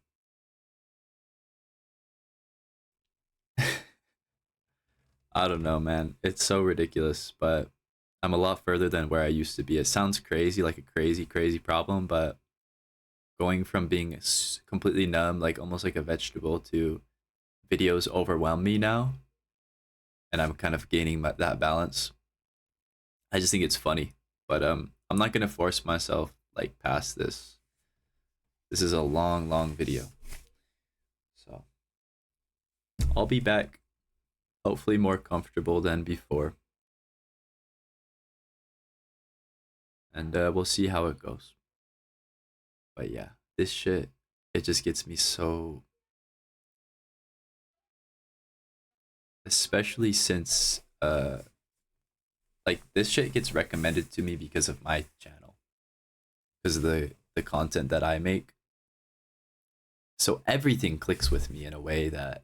I don't know, man. It's so ridiculous, but I'm a lot further than where I used to be. It sounds crazy, like a crazy problem, but going from being completely numb, like almost like a vegetable, to videos overwhelm me now, and I'm kind of gaining that balance. I just think it's funny, but I'm not gonna force myself like past this. This is a long video, so I'll be back, hopefully more comfortable than before, and we'll see how it goes. But yeah, this shit, it just gets me so, especially since like this shit gets recommended to me because of my channel, because of the content that I make. So everything clicks with me in a way that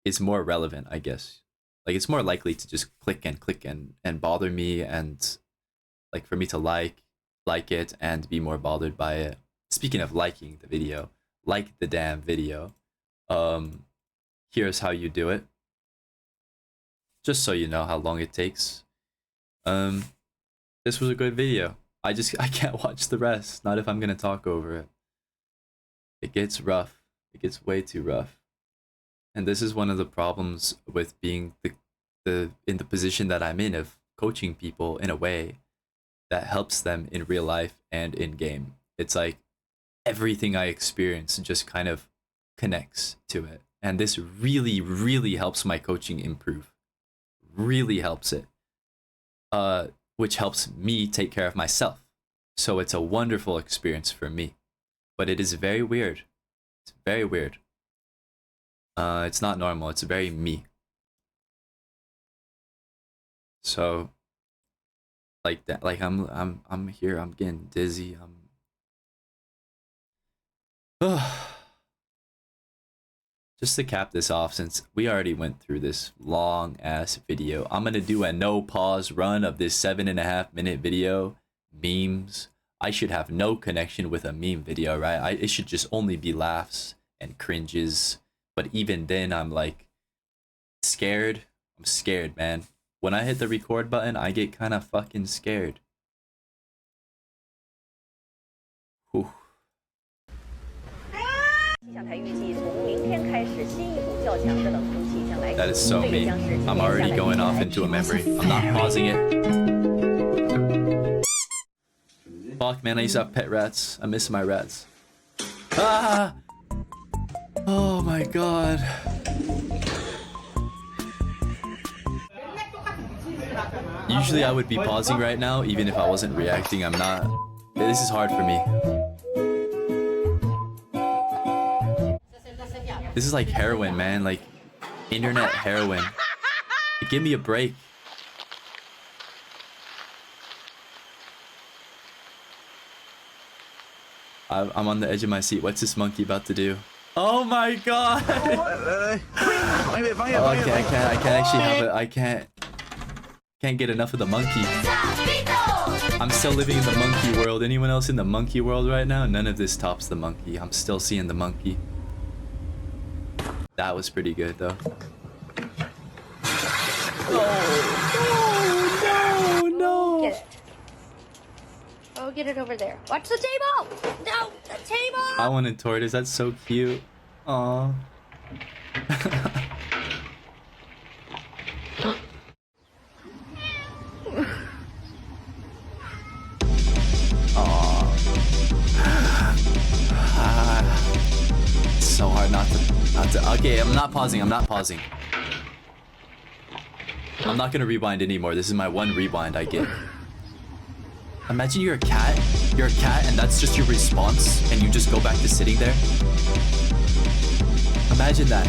is more relevant, I guess. Like it's more likely to just click and bother me, and like for me to like it and be more bothered by it. Speaking of liking the video, like the damn video. Here's how you do it. Just so you know how long it takes. This was a good video. I can't watch the rest, not if I'm gonna talk over it. It gets rough. It gets way too rough. And this is one of the problems with being in the position that I'm in, of coaching people in a way that helps them in real life and in game. It's like everything I experience just kind of connects to it. And this really helps my coaching improve. Really helps it. Which helps me take care of myself. So it's a wonderful experience for me. But it is very weird. It's very weird. It's not normal. It's very me. So like that, like I'm here, I'm getting dizzy. Just to cap this off, since we already went through this long ass video, I'm gonna do a no pause run of this 7.5 minute video. Memes. I should have no connection with a meme video, right? It should just only be laughs and cringes. But even then, I'm like scared. I'm scared, man. When I hit the record button, I get kind of fucking scared. Whew. That is so me. I'm already going off into a memory. I'm not pausing it. Fuck, man, I used to have pet rats. I miss my rats. Ah! Oh my god. Usually I would be pausing right now, even if I wasn't reacting. I'm not. This is hard for me. This is like heroin, man. Like internet heroin. Give me a break. I'm on the edge of my seat. What's this monkey about to do? Oh my god! Oh, okay, I can't actually have it. I can't get enough of the monkey. I'm still living in the monkey world. Anyone else in the monkey world right now? None of this tops the monkey. I'm still seeing the monkey. That was pretty good though. No! Get it. Oh, get it over there. Watch the table! No, the table! I wanted tortoise. That's so cute. Aww. It's so hard not to. Okay, I'm not pausing. I'm not gonna rewind anymore. This is my one rewind I get. Imagine you're a cat. You're a cat and that's just your response and you just go back to sitting there. Imagine that.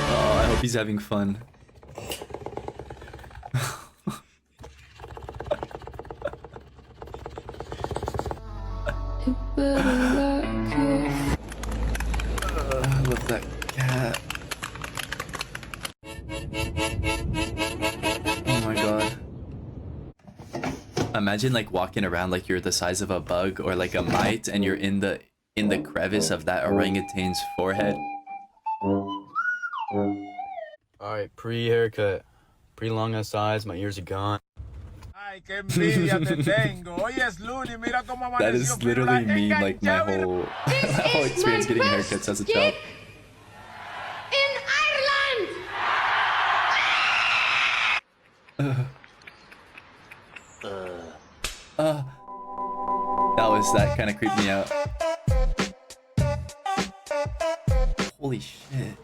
Oh, I hope he's having fun. I love that cat. Oh my god. Imagine like walking around like you're the size of a bug or like a mite and you're in the crevice of that orangutan's forehead. Alright, pre-haircut. Pretty long on sides, my ears are gone. That is literally me, like my whole experience getting haircuts as a child. In Ireland! That kind of creeped me out. Holy shit.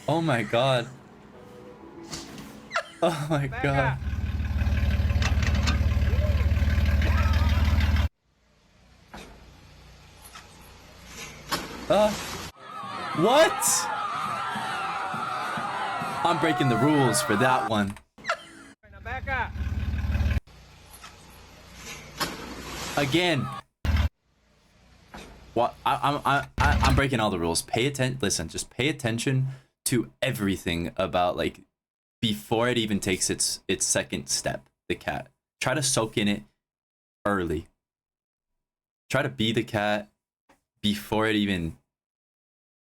Oh my god. Oh my god. What? I'm breaking the rules for that one. Again. What? I'm breaking all the rules. Pay attention. Listen, just pay attention to everything about like before it even takes its second step. The cat. Try to soak in it early. Try to be the cat before it even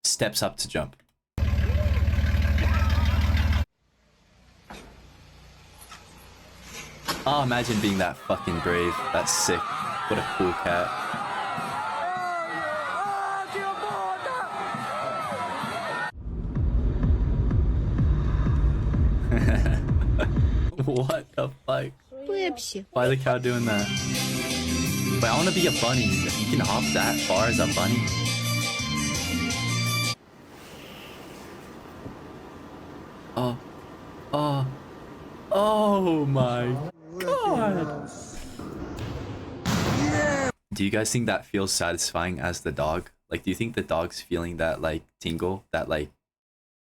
steps up to jump. Oh, imagine being that fucking brave. That's sick. What a cool cat. What the fuck? Why is the cow doing that? But I want to be a bunny. If you can hop that far as a bunny. Oh my god. Do you guys think that feels satisfying as the dog? Like, do you think the dog's feeling that like tingle? That like,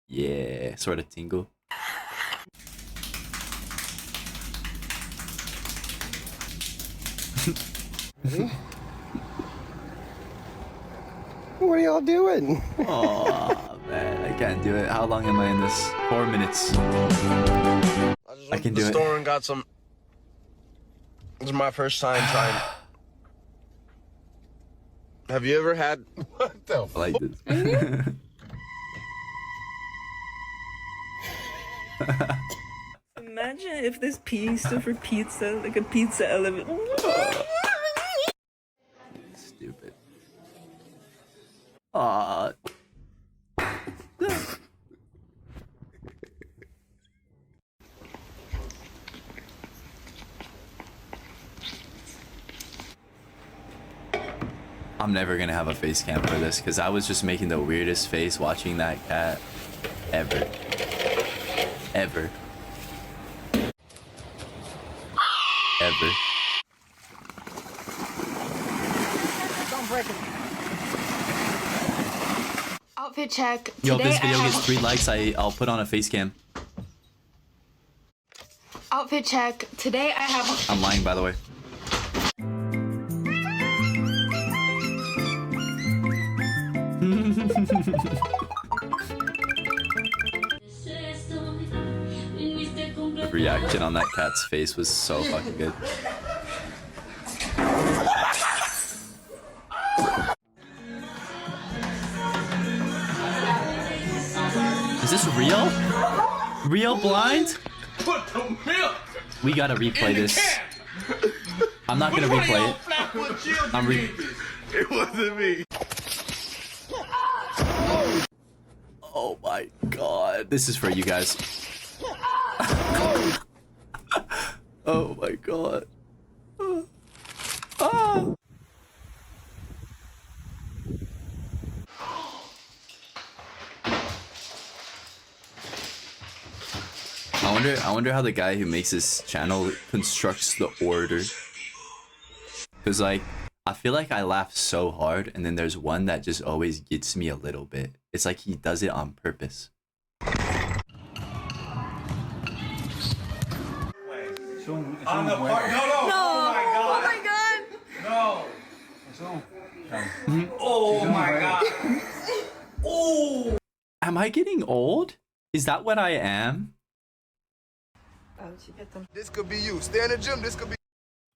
yeah, sort of tingle? What are y'all doing? Oh man, I can't do it. How long am I in this? 4 minutes. I can do it. The store and got some. This is my first time trying. Have you ever had? What the? I like this. Imagine if this P stood for pizza, like a pizza element. Stupid. Aw. I'm never gonna have a face cam for this because I was just making the weirdest face watching that cat ever. Ever. Ever. Outfit check. Yo, if Today this video I have... gets 3 likes, I'll put on a face cam. Outfit check. Today I have... I'm lying, by the way. The reaction on that cat's face was so fucking good. Is this real? Real blind? Put the milk. We gotta replay this. I'm not gonna replay it. I'm It wasn't me. Oh Oh my god. This is for you guys. Oh my god. Ah. I wonder how the guy who makes this channel constructs the order. Cause like I feel like I laugh so hard and then there's one that just always gets me a little bit. It's like he does it on purpose. On the part, no, oh my god, no, oh my god, oh. Am I getting old? Is that what I am? This could be you. Stay in the gym. This could be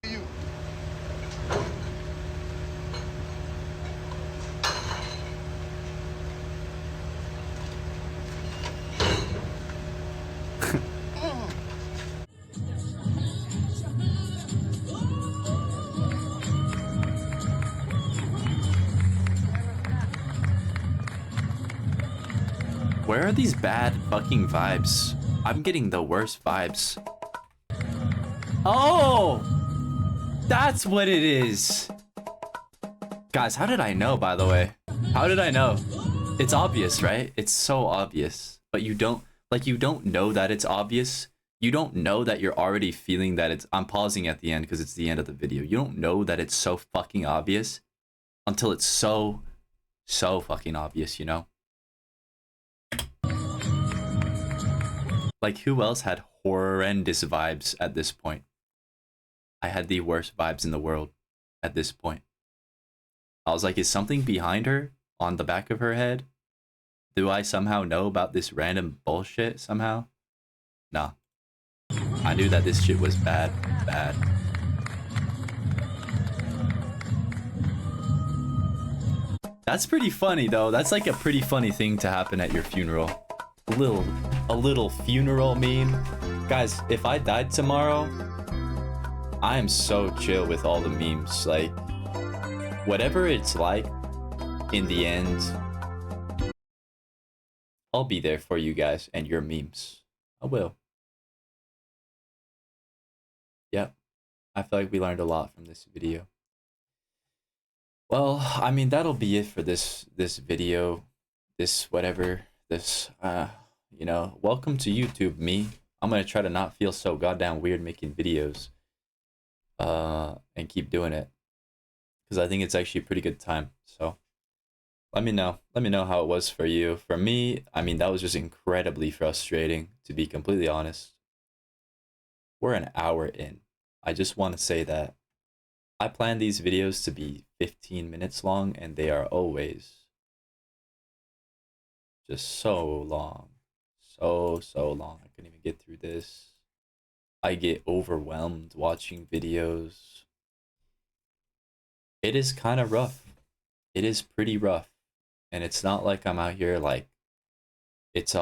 you. Where are these bad fucking vibes? I'm getting the worst vibes. Oh! That's what it is! Guys, how did I know, by the way? How did I know? It's obvious, right? It's so obvious. But you don't know that it's obvious. You don't know that you're already feeling that it's... I'm pausing at the end because it's the end of the video. You don't know that it's so fucking obvious until it's so fucking obvious, you know? Like, who else had horrendous vibes at this point? I had the worst vibes in the world at this point. I was like, is something behind her on the back of her head? Do I somehow know about this random bullshit somehow? Nah. I knew that this shit was bad. That's pretty funny though. That's like a pretty funny thing to happen at your funeral. A little funeral meme. Guys, if I died tomorrow, I am so chill with all the memes. Like, whatever it's like, in the end, I'll be there for you guys and your memes. I will. Yep. I feel like we learned a lot from this video. Well, I mean, that'll be it for this video. You know, welcome to YouTube, me. I'm gonna try to not feel so goddamn weird making videos. And keep doing it. Because I think it's actually a pretty good time. So, let me know. Let me know how it was for you. For me, I mean, that was just incredibly frustrating, to be completely honest. We're an hour in. I just want to say that I plan these videos to be 15 minutes long, and they are always just so long. So long. I couldn't even get through this. I get overwhelmed watching videos. It is kind of rough. It is pretty rough. And it's not like I'm out here like, it's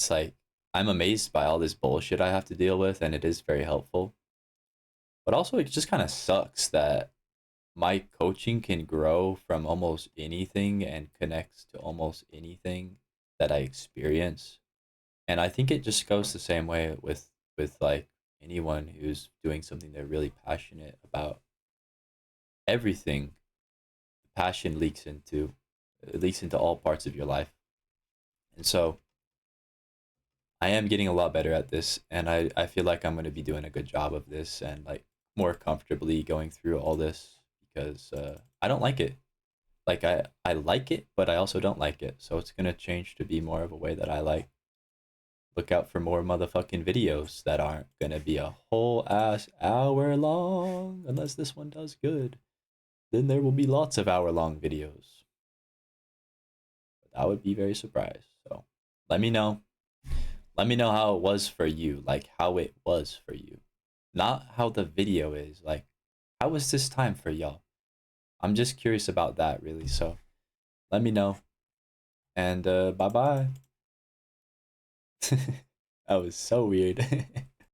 like, I'm amazed by all this bullshit I have to deal with, and it is very helpful. But also, it just kind of sucks that my coaching can grow from almost anything and connects to almost anything that I experience. And I think it just goes the same way with like anyone who's doing something they're really passionate about. Everything passion leaks into all parts of your life. And so I am getting a lot better at this, and I feel like I'm going to be doing a good job of this and like more comfortably going through all this, because I don't like it. Like I like it, but I also don't like it. So it's going to change to be more of a way that I like. Look out for more motherfucking videos that aren't going to be a whole ass hour long, unless this one does good. Then there will be lots of hour-long videos. But I would be very surprised. So let me know. Let me know how it was for you. Like how it was for you. Not how the video is. Like, how was this time for y'all? I'm just curious about that, really. So let me know. And bye-bye. That was so weird.